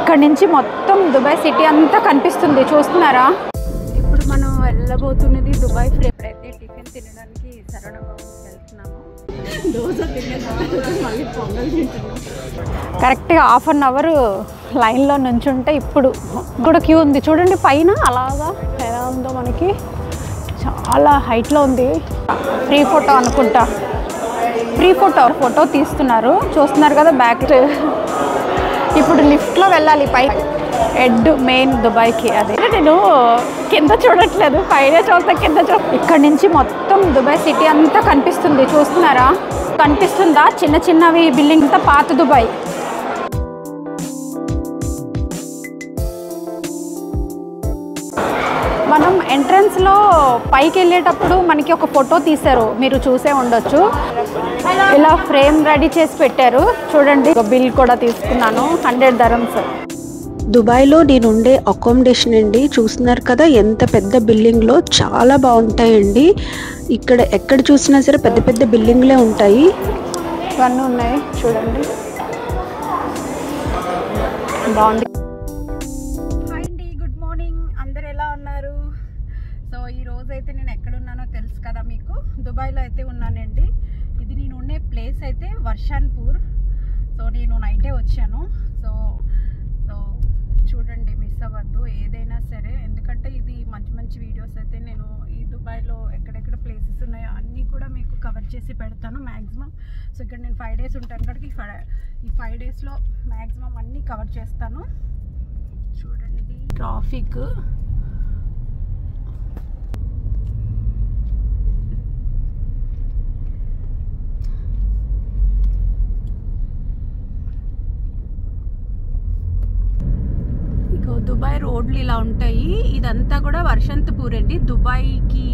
ఇక్కడ నుంచి మొత్తం దుబాయ్ సిటీ అంతా కనిపిస్తుంది, చూస్తున్నారా? ఇప్పుడు మనం వెళ్ళబోతున్నది దుబాయ్ ఫ్రీ. ఇప్పుడైతే టిఫిన్ తినడానికి సరవణ భవన్కి వెళ్తున్నాము. దోశ తినేసి మళ్ళీ పొంగల్ తింటున్నాం. కరెక్ట్గా హాఫ్ అన్ అవర్ లైన్లో నుంచుంటే ఇప్పుడు కూడా క్యూ ఉంది చూడండి. పైన అలాగా ఎలా ఉందో, మనకి చాలా హైట్లో ఉంది. ఫ్రీ ఫోటో అనుకుంటా, ఫ్రీ ఫోటో తీస్తున్నారు, చూస్తున్నారు కదా బ్యాక్. ఇప్పుడు లిఫ్ట్లో వెళ్ళాలి పై హెడ్ మెయిన్ దుబాయ్కి. అదే నేను కింద చూడట్లేదు, పైనే చూస్తా, కింద ఇక్కడ నుంచి మొత్తం దుబాయ్ సిటీ అంతా కనిపిస్తుంది, చూస్తున్నారా? కనిపిస్తుందా? చిన్న చిన్నవి బిల్డింగ్ అంతా పాత దుబాయ్. మనం ఎంట్రన్స్లో పైకి వెళ్ళేటప్పుడు మనకి ఒక ఫోటో తీశారు, మీరు చూసే ఉండొచ్చు. ఇలా ఫ్రేమ్ రెడీ చేసి పెట్టారు చూడండి. బిల్ కూడా తీసుకున్నాను, 100 dirhams. దుబాయ్లో నేనుండే అకామిడేషన్ అండి, చూస్తున్నారు కదా ఎంత పెద్ద బిల్డింగ్లో, చాలా బాగుంటాయండి. ఇక్కడ ఎక్కడ చూసినా సరే పెద్ద పెద్ద బిల్డింగ్లే ఉంటాయి. ఇవన్నీ ఉన్నాయి చూడండి, బాగుంది. హాయ్ అండి, గుడ్ మార్నింగ్. అందరు ఎలా ఉన్నారు? సో ఈరోజు అయితే నేను ఎక్కడున్నానో తెలుసు కదా మీకు, దుబాయ్లో అయితే ఉన్నానండి. ఇది నేను ఉండే ప్లేస్ అయితే వర్షాన్పూర్. సో నేను నైటే వచ్చాను. సో చూడండి, మిస్ అవ్వద్దు ఏదైనా సరే, ఎందుకంటే ఇది మంచి మంచి వీడియోస్ అయితే నేను ఈ దుబాయ్లో ఎక్కడెక్కడ ప్లేసెస్ ఉన్నాయో అన్నీ కూడా మీకు కవర్ చేసి పెడతాను మ్యాక్సిమం. సో ఇక్కడ నేను 5 days ఉంటాను కాబట్టి ఈ 5 daysలో మ్యాక్సిమం అన్నీ కవర్ చేస్తాను. చూడండి ట్రాఫిక్, దుబాయ్ రోడ్లు ఇలా ఉంటాయి. ఇదంతా కూడా వర్షంతపూర్ అండి. దుబాయ్కి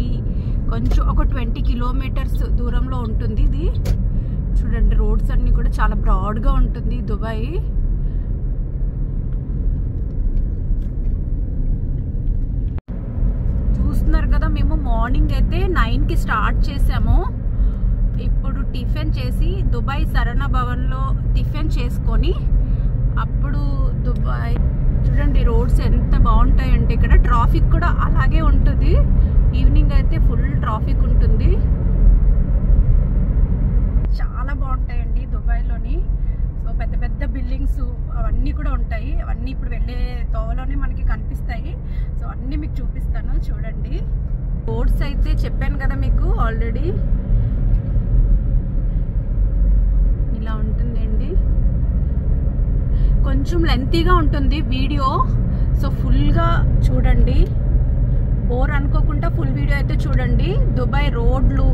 కొంచెం ఒక 20 kilometers దూరంలో ఉంటుంది ఇది. చూడండి రోడ్స్ అన్నీ కూడా చాలా బ్రాడ్గా ఉంటుంది దుబాయ్. చూస్తున్నారు కదా, మేము మార్నింగ్ అయితే 9కి స్టార్ట్ చేసాము. ఇప్పుడు టిఫిన్ చేసి దుబాయ్ సరవణ భవన్లో టిఫిన్ చేసుకొని అప్పుడు దుబాయ్. చూడండి రోడ్స్ ఎంత బాగుంటాయంటే, ఇక్కడ ట్రాఫిక్ కూడా అలాగే ఉంటుంది. ఈవినింగ్ అయితే ఫుల్ ట్రాఫిక్ ఉంటుంది. చాలా బాగుంటాయండి దుబాయ్లోని. సో పెద్ద పెద్ద బిల్డింగ్స్ అవన్నీ కూడా ఉంటాయి. అవన్నీ ఇప్పుడు వెళ్ళే తోవలోనే మనకి కనిపిస్తాయి. సో అన్నీ మీకు చూపిస్తాను చూడండి. రోడ్స్ అయితే చెప్పాను కదా మీకు ఆల్రెడీ, ఇలా ఉంటుందండి. కొంచెం లెంతీగా ఉంటుంది వీడియో, సో ఫుల్గా చూడండి. బోర్ అనుకోకుండా ఫుల్ వీడియో అయితే చూడండి. దుబాయ్ రోడ్లు,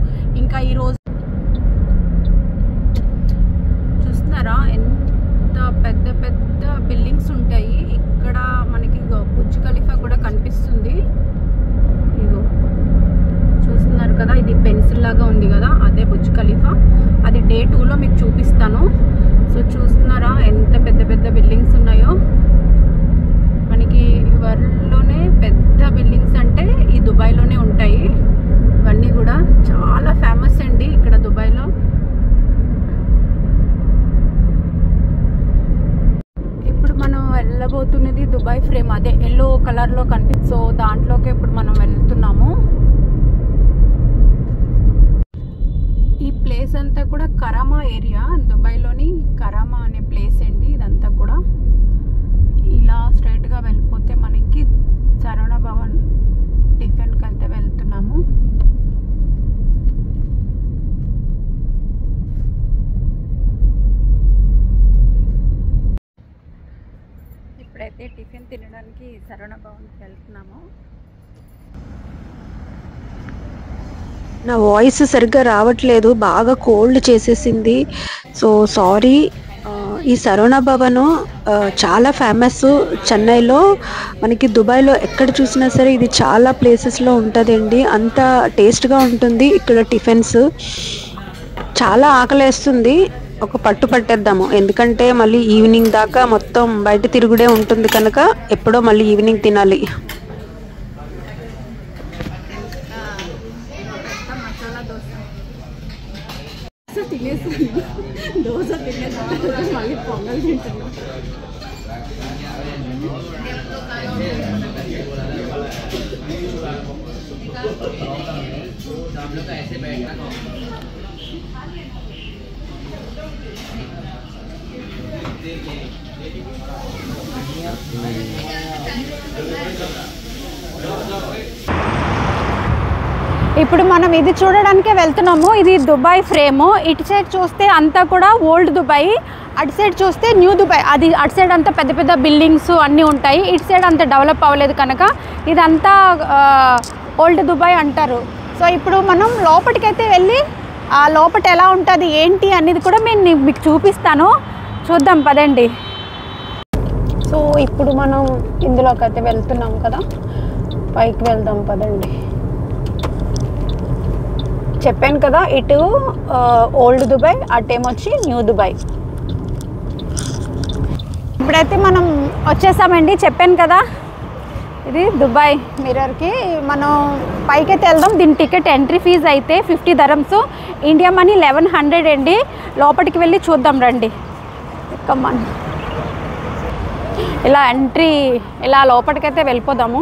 ఇంకా ఈరోజు చూస్తున్నారా ఎంత పెద్ద పెద్ద బిల్డింగ్స్ ఉంటాయి. ఇక్కడ మనకి బుర్జ్ ఖలీఫా కూడా కనిపిస్తుంది. ఇగో చూస్తున్నారు కదా, ఇది పెన్సిల్ లాగా ఉంది కదా, అదే బుర్జ్ ఖలీఫా. అది Day 2లో మీకు చూపిస్తాను. సో చూస్తున్నారా ఎంత పెద్ద పెద్ద బిల్డింగ్స్ ఉన్నాయో. మనకి వరల్డ్లోనే పెద్ద బిల్డింగ్స్ అంటే ఈ దుబాయ్లోనే ఉంటాయి. ఇవన్నీ కూడా చాలా ఫేమస్ అండి ఇక్కడ దుబాయ్లో. ఇప్పుడు మనం వెళ్ళబోతున్నది దుబాయ్ ఫ్రేమ్, అదే ఎల్లో కలర్లో కనిపిస్తుంది. సో దాంట్లోకి ఇప్పుడు మనం వెళ్తున్నాము. ఈ ప్లేస్ అంతా కూడా కరామా ఏరియా, దుబాయ్లోని కరామా అనే ప్లేస్ అండి ఇదంతా కూడా. ఇలా స్ట్రైట్గా వెళ్ళిపోతే మనకి సరవణ భవన్ టిఫిన్కి అయితే వెళ్తున్నాము. ఇప్పుడైతే టిఫిన్ తినడానికి సరవణ భవన్కి వెళ్తున్నాము. నా వాయిస్ సరిగ్గా రావట్లేదు, బాగా కోల్డ్ చేసేసింది. So sorry. ఈ సరవణ భవన్ చాలా ఫేమస్ చెన్నైలో. మనకి దుబాయ్లో ఎక్కడ చూసినా సరే ఇది చాలా ప్లేసెస్లో ఉంటుందండి. అంత టేస్ట్గా ఉంటుంది ఇక్కడ టిఫిన్స్. చాలా ఆకలేస్తుంది, ఒక పట్టు పట్టేద్దాము. ఎందుకంటే మళ్ళీ ఈవినింగ్ దాకా మొత్తం బయట తిరుగుడే ఉంటుంది కనుక ఎప్పుడో మళ్ళీ ఈవినింగ్ తినాలి. దోశ తినేసాను, మళ్ళీ పొంగల్ తింటున్నాను. ఇప్పుడు మనం ఇది చూడడానికే వెళ్తున్నాము. ఇది దుబాయ్ ఫ్రేము. ఇటు సైడ్ చూస్తే అంతా కూడా ఓల్డ్ దుబాయ్, అటు సైడ్ చూస్తే న్యూ దుబాయ్. అది అటు సైడ్ అంతా పెద్ద పెద్ద బిల్డింగ్స్ అన్నీ ఉంటాయి, ఇటు సైడ్ అంత డెవలప్ అవ్వలేదు కనుక ఇదంతా ఓల్డ్ దుబాయ్ అంటారు. సో ఇప్పుడు మనం లోపలికైతే వెళ్ళి ఆ లోపల ఎలా ఉంటుంది ఏంటి అనేది కూడా నేను మీకు చూపిస్తాను. చూద్దాం పదండి. సో ఇప్పుడు మనం ఇందులోకి అయితే వెళ్తున్నాం కదా, పైకి వెళ్దాం పదండి. చెప్పాను కదా, ఇటు ఓల్డ్ దుబాయ్, అటేమొచ్చి న్యూ దుబాయ్. ఇప్పుడైతే మనం వచ్చేసామండి. చెప్పాను కదా ఇది దుబాయ్ మిర్రర్కి. మనం పైకైతే వెళ్దాం. దీని టికెట్ ఎంట్రీ ఫీజు అయితే 50 dirhams, ఇండియా మనీ 1100 అండి. లోపలికి వెళ్ళి చూద్దాం రండి. కమ్మన్ ఇలా ఎంట్రీ, ఇలా లోపలికైతే వెళ్ళిపోదాము.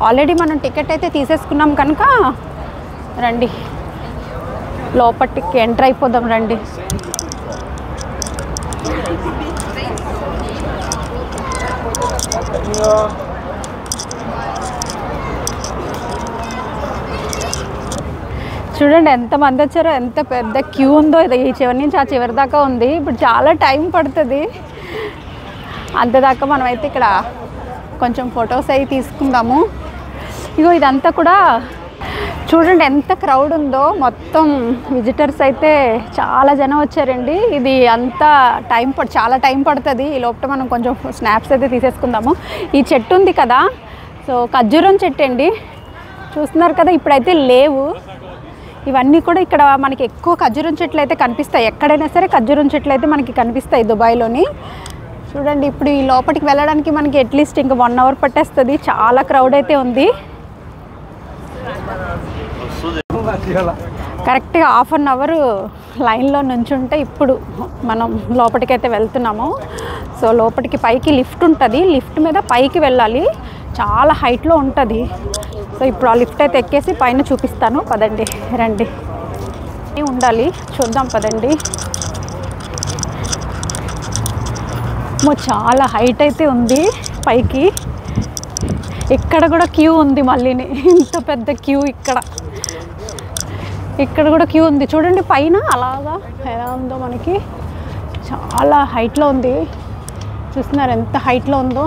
ఆల్రెడీ మనం టికెట్ అయితే తీసేసుకున్నాం కనుక రండి లోపలికి ఎంటర్ అయిపోదాం రండి. చూడండి ఎంతమంది వచ్చారో, ఎంత పెద్ద క్యూ ఉందో. ఇది ఈ చివరి నుంచి ఆ చివరి దాకా ఉంది. ఇప్పుడు చాలా టైం పడుతుంది. అంతదాకా మనమైతే ఇక్కడ కొంచెం ఫొటోస్ అవి తీసుకుందాము. ఇగో ఇదంతా కూడా చూడండి ఎంత క్రౌడ్ ఉందో. మొత్తం విజిటర్స్ అయితే చాలా జనం వచ్చారండి. ఇది అంతా చాలా టైం పడుతుంది. ఈ లోపల మనం కొంచెం స్నాప్స్ అయితే తీసేసుకుందాము. ఈ చెట్టు ఉంది కదా, సో ఖర్జూరం చెట్టు అండి, చూస్తున్నారు కదా. ఇప్పుడైతే లేవు ఇవన్నీ కూడా. ఇక్కడ మనకి ఎక్కువ ఖర్జూరం చెట్లు అయితే కనిపిస్తాయి. ఎక్కడైనా సరే ఖర్జూరం చెట్లు అయితే మనకి కనిపిస్తాయి దుబాయ్లోని. చూడండి ఇప్పుడు ఈ లోపలికి వెళ్ళడానికి మనకి అట్లీస్ట్ ఇంకా 1 hour పట్టేస్తుంది. చాలా క్రౌడ్ అయితే ఉంది. కరెక్ట్గా 1/2 hour లైన్లో నుంచుంటే ఇప్పుడు మనం లోపలికైతే వెళ్తున్నాము. సో లోపలికి పైకి లిఫ్ట్ ఉంటుంది. లిఫ్ట్ మీద పైకి వెళ్ళాలి, చాలా హైట్లో ఉంటుంది. సో ఇప్పుడు ఆ లిఫ్ట్ అయితే ఎక్కేసి పైన చూపిస్తాను పదండి రండి. ఉండాలి చూద్దాం పదండి. చాలా హైట్ అయితే ఉంది పైకి. ఇక్కడ కూడా క్యూ ఉంది మళ్ళీని. ఇంత పెద్ద క్యూ ఇక్కడ కూడా క్యూ ఉంది. చూడండి పైన అలాగా ఎలా ఉందో, మనకి చాలా హైట్లో ఉంది. చూస్తున్నారు ఎంత హైట్లో ఉందో.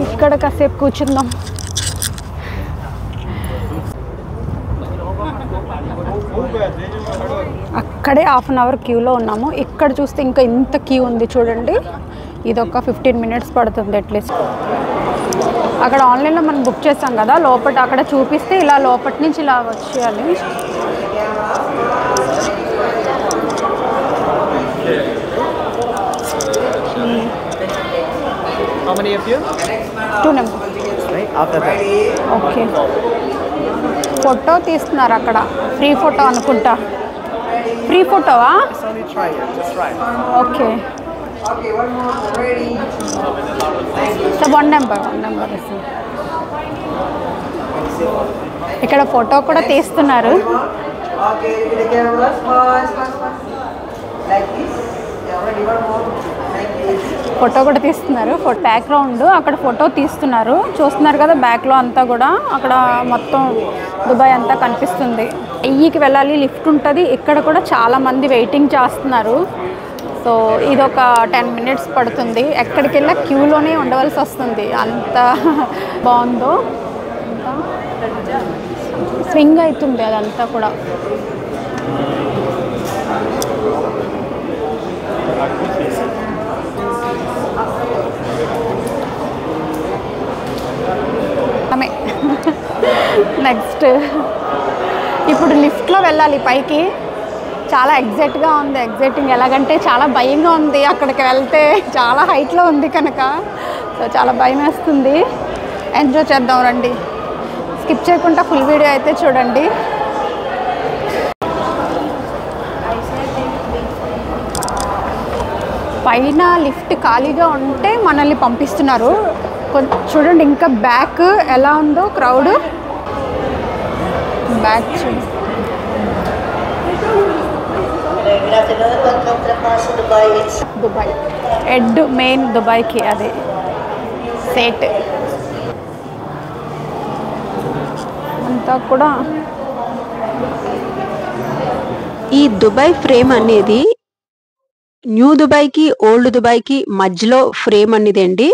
ఇక్కడ కాసేపు కూర్చుందాం. అక్కడే 1/2 hour క్యూలో ఉన్నాము. ఇక్కడ చూస్తే ఇంకా ఇంత క్యూ ఉంది చూడండి. ఇది ఒక 15 minutes పడుతుంది అట్లీస్ట్. అక్కడ ఆన్లైన్లో మనం బుక్ చేస్తాం కదా, లోపల అక్కడ చూపిస్తే ఇలా లోపటి నుంచి ఇలా వచ్చేయాలి. How many of you? 2 numbers. Right after that. Okay, photo తీస్తున్నారు అక్కడ. ఫ్రీ ఫోటో అనుకుంటా. ఫ్రీ ఫోటోవా? Just only try it. Just try it. Okay. Okay, one more. Ready? So 1 number. ఇక్కడ ఫోటో కూడా తీస్తున్నారు. Okay, the camera. Fast. Like this. Yeah, ready? One more. Like this. Photo కూడా తీస్తున్నారు. Background అక్కడ photo తీస్తున్నారు. చూస్తున్నారు కదా బ్యాక్లో అంతా కూడా. అక్కడ మొత్తం దుబాయ్ అంతా కనిపిస్తుంది. ఎయ్యికి వెళ్ళాలి, లిఫ్ట్ ఉంటుంది. ఇక్కడ కూడా చాలామంది వెయిటింగ్ చేస్తున్నారు. సో ఇది ఒక 10 minutes పడుతుంది. ఎక్కడికి వెళ్ళా క్యూలోనే ఉండవలసి వస్తుంది. అంత బాగుందో. స్వింగ్ అవుతుంది అదంతా కూడా. నెక్స్ట్ ఇప్పుడు లిఫ్ట్లో వెళ్ళాలి పైకి. చాలా ఎగ్జైటింగ్. ఎలాగంటే చాలా భయంగా ఉంది. అక్కడికి వెళ్తే చాలా హైట్లో ఉంది కనుక సో చాలా భయం వేస్తుంది. ఎంజాయ్ చేద్దాం రండి. స్కిప్ చేయకుండా ఫుల్ వీడియో అయితే చూడండి. పైన లిఫ్ట్ ఖాళీగా ఉంటే మనల్ని పంపిస్తున్నారు. చూడండి ఇంకా బ్యాక్ ఎలా ఉందో crowd. Back Dubai head main దుబాయ్కి అదే సేట్ అంతా కూడా. ఈ దుబాయ్ ఫ్రేమ్ అనేది న్యూ దుబాయ్కి ఓల్డ్ దుబాయ్కి మధ్యలో ఫ్రేమ్ అనేది అండి.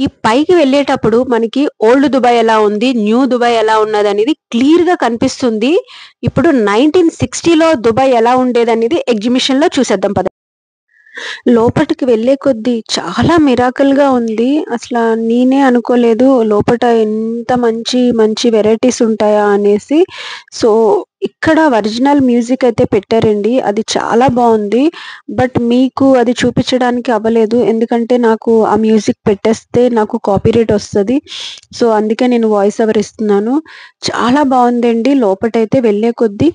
ఈ పైకి వెళ్ళేటప్పుడు మనకి ఓల్డ్ దుబాయ్ ఎలా ఉంది, న్యూ దుబాయ్ ఎలా ఉన్నది అనేది క్లియర్ గా కనిపిస్తుంది. ఇప్పుడు 1960లో దుబాయ్ ఎలా ఉండేది అనేది ఎగ్జిబిషన్ లో చూసేద్దాం పద. లోపలికి వెళ్ళే కొద్దీ చాలా మిరాకల్ గా ఉంది. అసలు నేనే అనుకోలేదు లోపల ఎంత మంచి మంచి వెరైటీస్ ఉంటాయా అనేసి. సో ఇక్కడ ఒరిజినల్ మ్యూజిక్ అయితే పెట్టారండి, అది చాలా బాగుంది. బట్ మీకు అది చూపించడానికి అవ్వలేదు, ఎందుకంటే నాకు ఆ మ్యూజిక్ పెట్టేస్తే నాకు కాపీరైట్ వస్తుంది. సో అందుకే నేను వాయిస్ ఓవర్ ఇస్తున్నాను. చాలా బాగుందండి లోపటైతే వెళ్ళే కొద్దీ.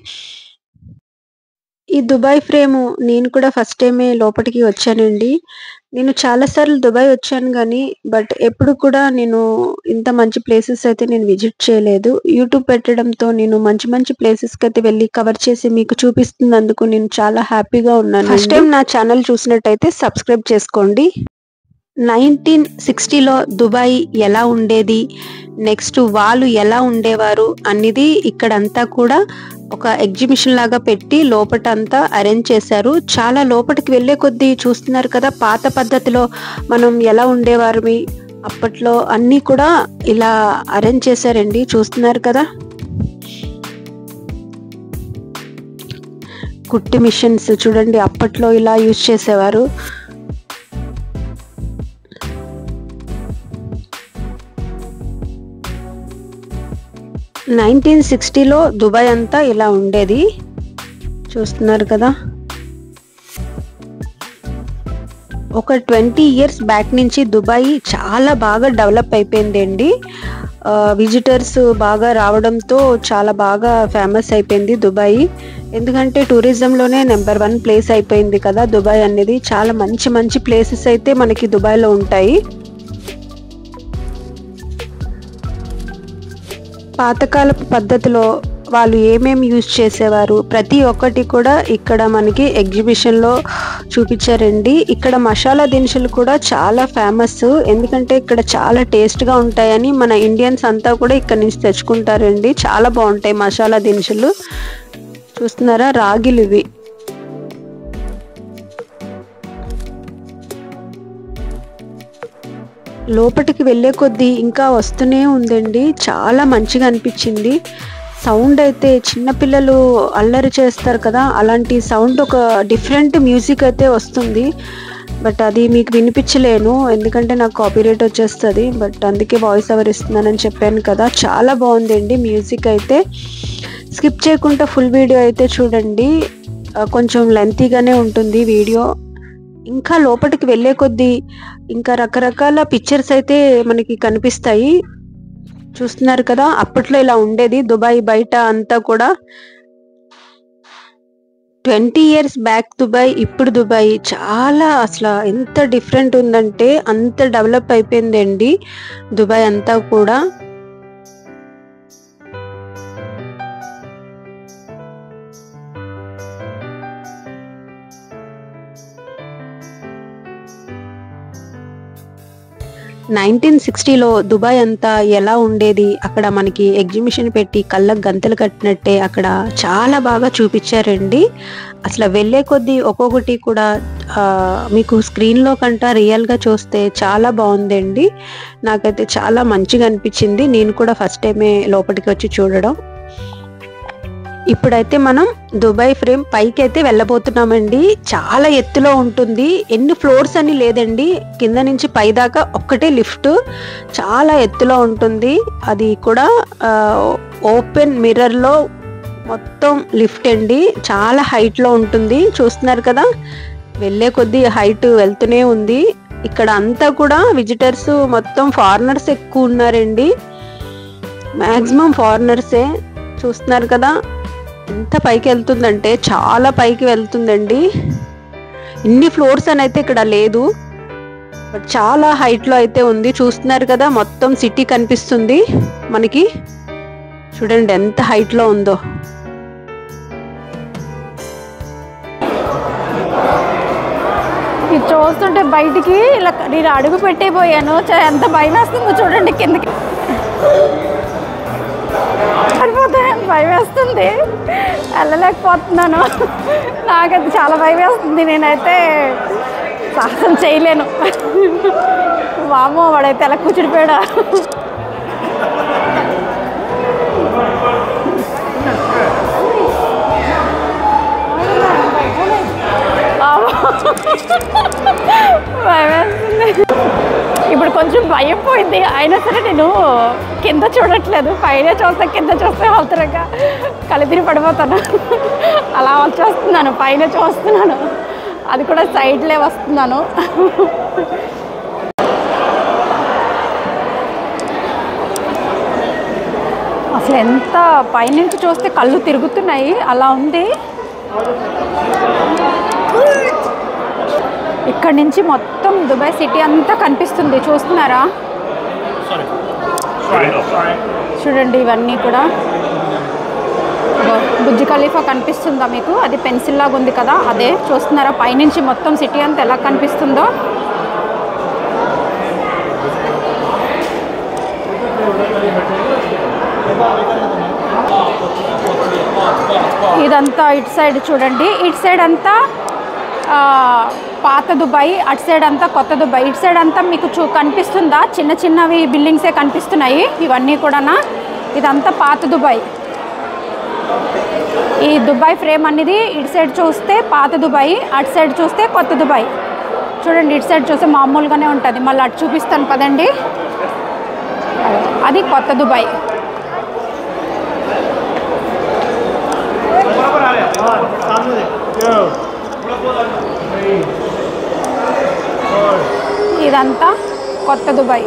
ఈ దుబాయ్ ఫ్రేమ్ నేను కూడా ఫస్ట్ టైమే లోపలికి వచ్చానండి. నేను చాలాసార్లు దుబాయ్ వచ్చాను కానీ బట్ ఎప్పుడు కూడా నేను ఇంత మంచి ప్లేసెస్ అయితే నేను విజిట్ చేయలేదు. యూట్యూబ్ పెట్టడంతో నేను మంచి మంచి ప్లేసెస్కి అయితే వెళ్ళి కవర్ చేసి మీకు చూపిస్తున్నందుకు నేను చాలా హ్యాపీగా ఉన్నాను. ఫస్ట్ టైం నా ఛానల్ చూసినట్టయితే సబ్స్క్రైబ్ చేసుకోండి. 1960లో దుబాయ్ ఎలా ఉండేది, నెక్స్ట్ వాళ్ళు ఎలా ఉండేవారు అనేది ఇక్కడంతా కూడా ఒక ఎగ్జిబిషన్ లాగా పెట్టి లోపటంతా అరేంజ్ చేశారు. చాలా లోపలికి వెళ్ళే కొద్దీ చూస్తున్నారు కదా పాత పద్ధతిలో మనం ఎలా ఉండేవారు అప్పట్లో అన్నీ కూడా ఇలా అరేంజ్ చేశారండి. చూస్తున్నారు కదా కుట్టి మిషన్స్ చూడండి, అప్పట్లో ఇలా యూజ్ చేసేవారు. నైన్టీన్ 1960లో దుబాయ్ అంతా ఇలా ఉండేది. చూస్తున్నారు కదా ఒక 20 years బ్యాక్ నుంచి దుబాయ్ చాలా బాగా డెవలప్ అయిపోయింది అండి. విజిటర్స్ బాగా రావడంతో చాలా బాగా ఫేమస్ అయిపోయింది దుబాయ్. ఎందుకంటే టూరిజంలోనే నెంబర్ 1 ప్లేస్ అయిపోయింది కదా దుబాయ్ అనేది. చాలా మంచి మంచి ప్లేసెస్ అయితే మనకి దుబాయ్లో ఉంటాయి. పాతకాలపు పద్ధతిలో వాళ్ళు ఏమేమి యూజ్ చేసేవారు ప్రతి ఒక్కటి కూడా ఇక్కడ మనకి ఎగ్జిబిషన్లో చూపించారండి. ఇక్కడ మసాలా దినుసులు కూడా చాలా ఫేమస్, ఎందుకంటే ఇక్కడ చాలా టేస్ట్గా ఉంటాయని మన ఇండియన్స్ అంతా కూడా ఇక్కడ నుంచి తెచ్చుకుంటారండి. చాలా బాగుంటాయి మసాలా దినుసులు. చూస్తున్నారా రాగిలు ఇవి. లోపలికి వెళ్ళే కొద్దీ ఇంకా వస్తూనే ఉందండి. చాలా మంచిగా అనిపించింది. సౌండ్ అయితే చిన్నపిల్లలు అల్లరి చేస్తారు కదా అలాంటి సౌండ్, ఒక డిఫరెంట్ మ్యూజిక్ అయితే వస్తుంది. బట్ అది మీకు వినిపించలేను ఎందుకంటే నాకు కాపీరైట్ వచ్చేస్తుంది. బట్ అందుకే వాయిస్ ఓవర్ ఇస్తున్నానని చెప్పాను కదా. చాలా బాగుందండి మ్యూజిక్ అయితే. స్కిప్ చేయకుండా ఫుల్ వీడియో అయితే చూడండి, కొంచెం లెంతీగానే ఉంటుంది వీడియో. ఇంకా లోపలికి వెళ్ళే కొద్దీ ఇంకా రకరకాల పిక్చర్స్ అయితే మనకి కనిపిస్తాయి. చూస్తున్నారు కదా అప్పట్లో ఇలా ఉండేది దుబాయ్ బయట అంతా కూడా. 20 years బ్యాక్ దుబాయ్, ఇప్పుడు దుబాయ్ చాలా అసలు ఎంత డిఫరెంట్ ఉందంటే అంత డెవలప్ అయిపోయిందండి దుబాయ్ అంతా కూడా. నైన్టీన్ 1960లో దుబాయ్ అంతా ఎలా ఉండేది, అక్కడ మనకి ఎగ్జిబిషన్ పెట్టి కళ్ళకు గంతలు కట్టినట్టే అక్కడ చాలా బాగా చూపించారండి. అసలు వెళ్ళే కొద్దీ ఒక్కొక్కటి కూడా మీకు స్క్రీన్లో కంట రియల్గా చూస్తే చాలా బాగుందండి. నాకైతే చాలా మంచిగా అనిపించింది. నేను కూడా ఫస్ట్ టైమే లోపలికి వచ్చి చూడడం. ఇప్పుడైతే మనం దుబాయ్ ఫ్రేమ్ పైకి అయితే వెళ్ళబోతున్నామండి. చాలా ఎత్తులో ఉంటుంది, ఎన్ని ఫ్లోర్స్ అని లేదండి, కింద నుంచి పై దాకా ఒక్కటే లిఫ్ట్. చాలా ఎత్తులో ఉంటుంది, అది కూడా ఓపెన్ మిర్రర్లో మొత్తం లిఫ్ట్ అండి. చాలా హైట్లో ఉంటుంది. చూస్తున్నారు కదా వెళ్ళే కొద్దీ హైట్ వెళ్తూనే ఉంది. ఇక్కడ అంతా కూడా విజిటర్స్ మొత్తం ఫారినర్స్ ఎక్కువ ఉన్నారండి, మ్యాక్సిమం ఫారినర్సే. చూస్తున్నారు కదా ఎంత పైకి వెళ్తుందంటే చాలా పైకి వెళ్తుందండి. ఇన్ని ఫ్లోర్స్ అని అయితే ఇక్కడ లేదు, బట్ చాలా హైట్ లో అయితే ఉంది. చూస్తున్నారు కదా, మొత్తం సిటీ కనిపిస్తుంది మనకి. చూడండి ఎంత హైట్ లో ఉందో. ఇది చూస్తుంటే బయటికి ఇలా నేను అడుగు పెట్టేపోయాను, ఎంత భయం వేస్తుందో చూడండి. కిందకి సరిపోతే భయం వేస్తుంది, వెళ్ళలేకపోతున్నాను. నాకైతే చాలా భయం వేస్తుంది, నేనైతే సాహసం చేయలేను. వామో వాడైతే ఎలా కూర్చుడిపోయాడా. భయం వేస్తుంది. ఇప్పుడు కొంచెం భయం పోయింది, అయినా సరే నేను కింద చూడట్లేదు, పైన చూస్తే కింద చూస్తే అవతరగా కలిదిరి పడిపోతాను. అలా వచ్చేస్తున్నాను, పైన చూస్తున్నాను, అది కూడా సైడ్లే వస్తున్నాను. అసలు ఎంత పైనుంచి చూస్తే కళ్ళు తిరుగుతున్నాయి, అలా ఉంది. ఇక్కడ నుంచి మొత్తం దుబాయ్ సిటీ అంతా కనిపిస్తుంది, చూస్తున్నారా? చూడండి ఇవన్నీ కూడా. బుర్జ్ ఖలీఫా కనిపిస్తుందా మీకు? అది పెన్సిల్ లాగా ఉంది కదా, అదే చూస్తున్నారా? పైనుంచి మొత్తం సిటీ అంతా ఎలా కనిపిస్తుందో. ఇదంతా ఇటు సైడ్ చూడండి, ఇటు సైడ్ అంతా పాత దుబాయ్, అటు సైడ్ అంతా కొత్త దుబాయ్. ఇటు సైడ్ అంతా మీకు కనిపిస్తుందా? చిన్న చిన్నవి బిల్డింగ్సే కనిపిస్తున్నాయి ఇవన్నీ కూడా. ఇదంతా పాత దుబాయ్. ఈ దుబాయ్ ఫ్రేమ్ అనేది ఇటు సైడ్ చూస్తే పాత దుబాయ్, అటు సైడ్ చూస్తే కొత్త దుబాయ్. చూడండి ఇటు సైడ్ చూస్తే మామూలుగానే ఉంటుంది, మళ్ళీ అటు చూపిస్తాను పదండి. అది కొత్త దుబాయ్. ఇదంతా కొత్త దుబాయ్.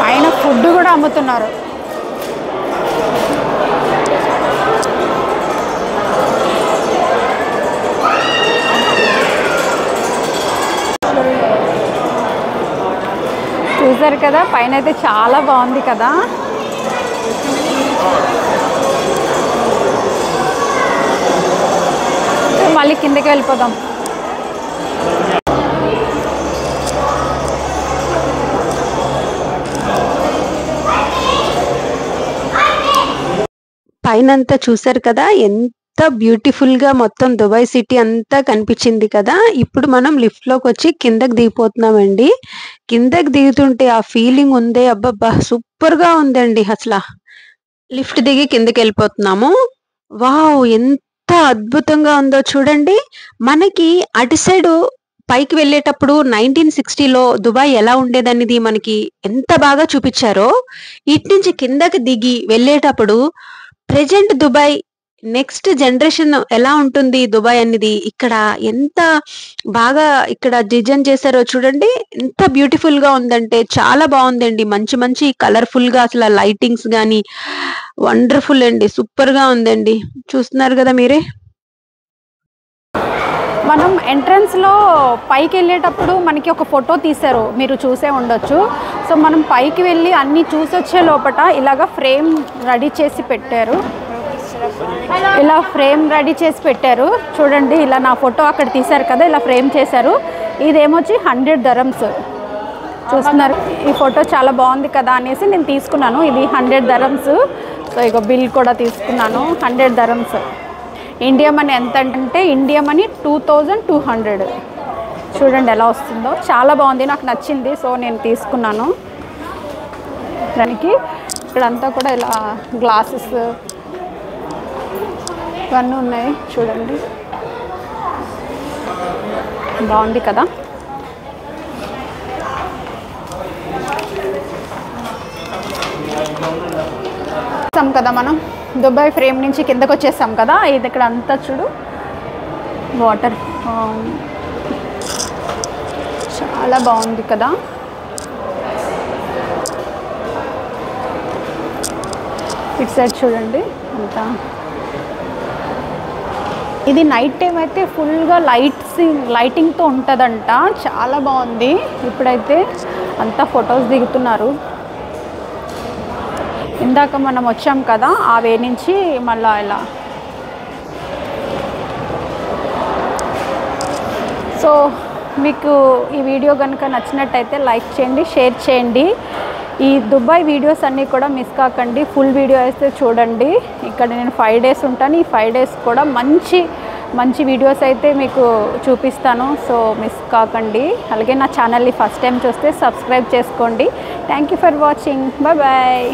పైన ఫుడ్ కూడా అమ్ముతున్నారు. చూసారు కదా, పైన అయితే చాలా బాగుంది కదా. మళ్ళీ కిందకి వెళ్ళిపోదాం. పైనంతా చూసారు కదా, ఎంత బ్యూటిఫుల్ గా మొత్తం దుబాయ్ సిటీ అంతా కనిపించింది కదా. ఇప్పుడు మనం లిఫ్ట్ లోకి వచ్చి కిందకి దిగిపోతున్నామండి. కిందకి దిగుతుంటే ఆ ఫీలింగ్ ఉందే, అబ్బబ్బా సూపర్ గా ఉందండి. అసలు లిఫ్ట్ దిగి కిందకి వెళ్ళిపోతున్నాము. వావ్, ఎంత అద్భుతంగా ఉందో చూడండి. మనకి అటు సైడ్ పైకి వెళ్ళేటప్పుడు 1960లో దుబాయ్ ఎలా ఉండేదనేది మనకి ఎంత బాగా చూపించారో, ఇటు నుంచి కిందకి దిగి వెళ్ళేటప్పుడు ప్రెజెంట్ దుబాయ్, నెక్స్ట్ జనరేషన్ ఎలా ఉంటుంది దుబాయ్ అనేది ఇక్కడ ఎంత బాగా ఇక్కడ డిజైన్ చేశారో చూడండి. ఎంత బ్యూటిఫుల్ గా ఉందంటే చాలా బాగుందండి. మంచి మంచి కలర్ఫుల్ గా అసలు లైటింగ్స్ గానీ వండర్ఫుల్ అండి, సూపర్ గా ఉందండి. చూస్తున్నారు కదా మీరే. మనం ఎంట్రన్స్లో పైకి వెళ్ళేటప్పుడు మనకి ఒక ఫోటో తీశారు, మీరు చూసే ఉండొచ్చు. సో మనం పైకి వెళ్ళి అన్నీ చూసొచ్చే లోపల ఇలాగ ఫ్రేమ్ రెడీ చేసి పెట్టారు. ఇలా ఫ్రేమ్ రెడీ చేసి పెట్టారు చూడండి. ఇలా నా ఫోటో అక్కడ తీశారు కదా, ఇలా ఫ్రేమ్ చేశారు. ఇదేమొచ్చి 100 dirhams. చూస్తున్నారు, ఈ ఫోటో చాలా బాగుంది కదా అనేసి నేను తీసుకున్నాను. ఇది 100 dirhams. సో ఇక బిల్ కూడా తీసుకున్నాను. 100 dirhams. ఇండియా మనీ ఎంత అంటే ఇండియా మనీ 2200. చూడండి ఎలా వస్తుందో, చాలా బాగుంది, నాకు నచ్చింది. సో నేను తీసుకున్నాను. దానికి ఇక్కడంతా కూడా ఇలా గ్లాసెస్ ఇవన్నీ ఉన్నాయి చూడండి, బాగుంది కదా. కదా మనం దుబాయ్ ఫ్రేమ్ నుంచి కిందకు వచ్చేసాం కదా, ఇది ఇక్కడ అంతా చూడు వాటర్ చాలా బాగుంది కదా. ఇటు సైడ్ చూడండి అంతా. ఇది నైట్ టైం అయితే ఫుల్గా లైటింగ్తో ఉంటుందంట, చాలా బాగుంది. ఇప్పుడైతే అంతా ఫొటోస్ దిగుతున్నారు. ఇందాక మనం వచ్చాం కదా ఆ వే నుంచి మళ్ళీ ఇలా. సో మీకు ఈ వీడియో కనుక నచ్చినట్టయితే లైక్ చేయండి, షేర్ చేయండి. ఈ దుబాయ్ వీడియోస్ అన్నీ కూడా మిస్ కాకండి, ఫుల్ వీడియో అయితే చూడండి. ఇక్కడ నేను 5 days ఉంటాను, ఈ 5 days కూడా మంచి వీడియోస్ అయితే మీకు చూపిస్తాను. సో మిస్ కాకండి. అలాగే నా ఛానల్ని ఫస్ట్ టైం చూస్తే సబ్స్క్రైబ్ చేసుకోండి. Thank you for watching. Bye bye.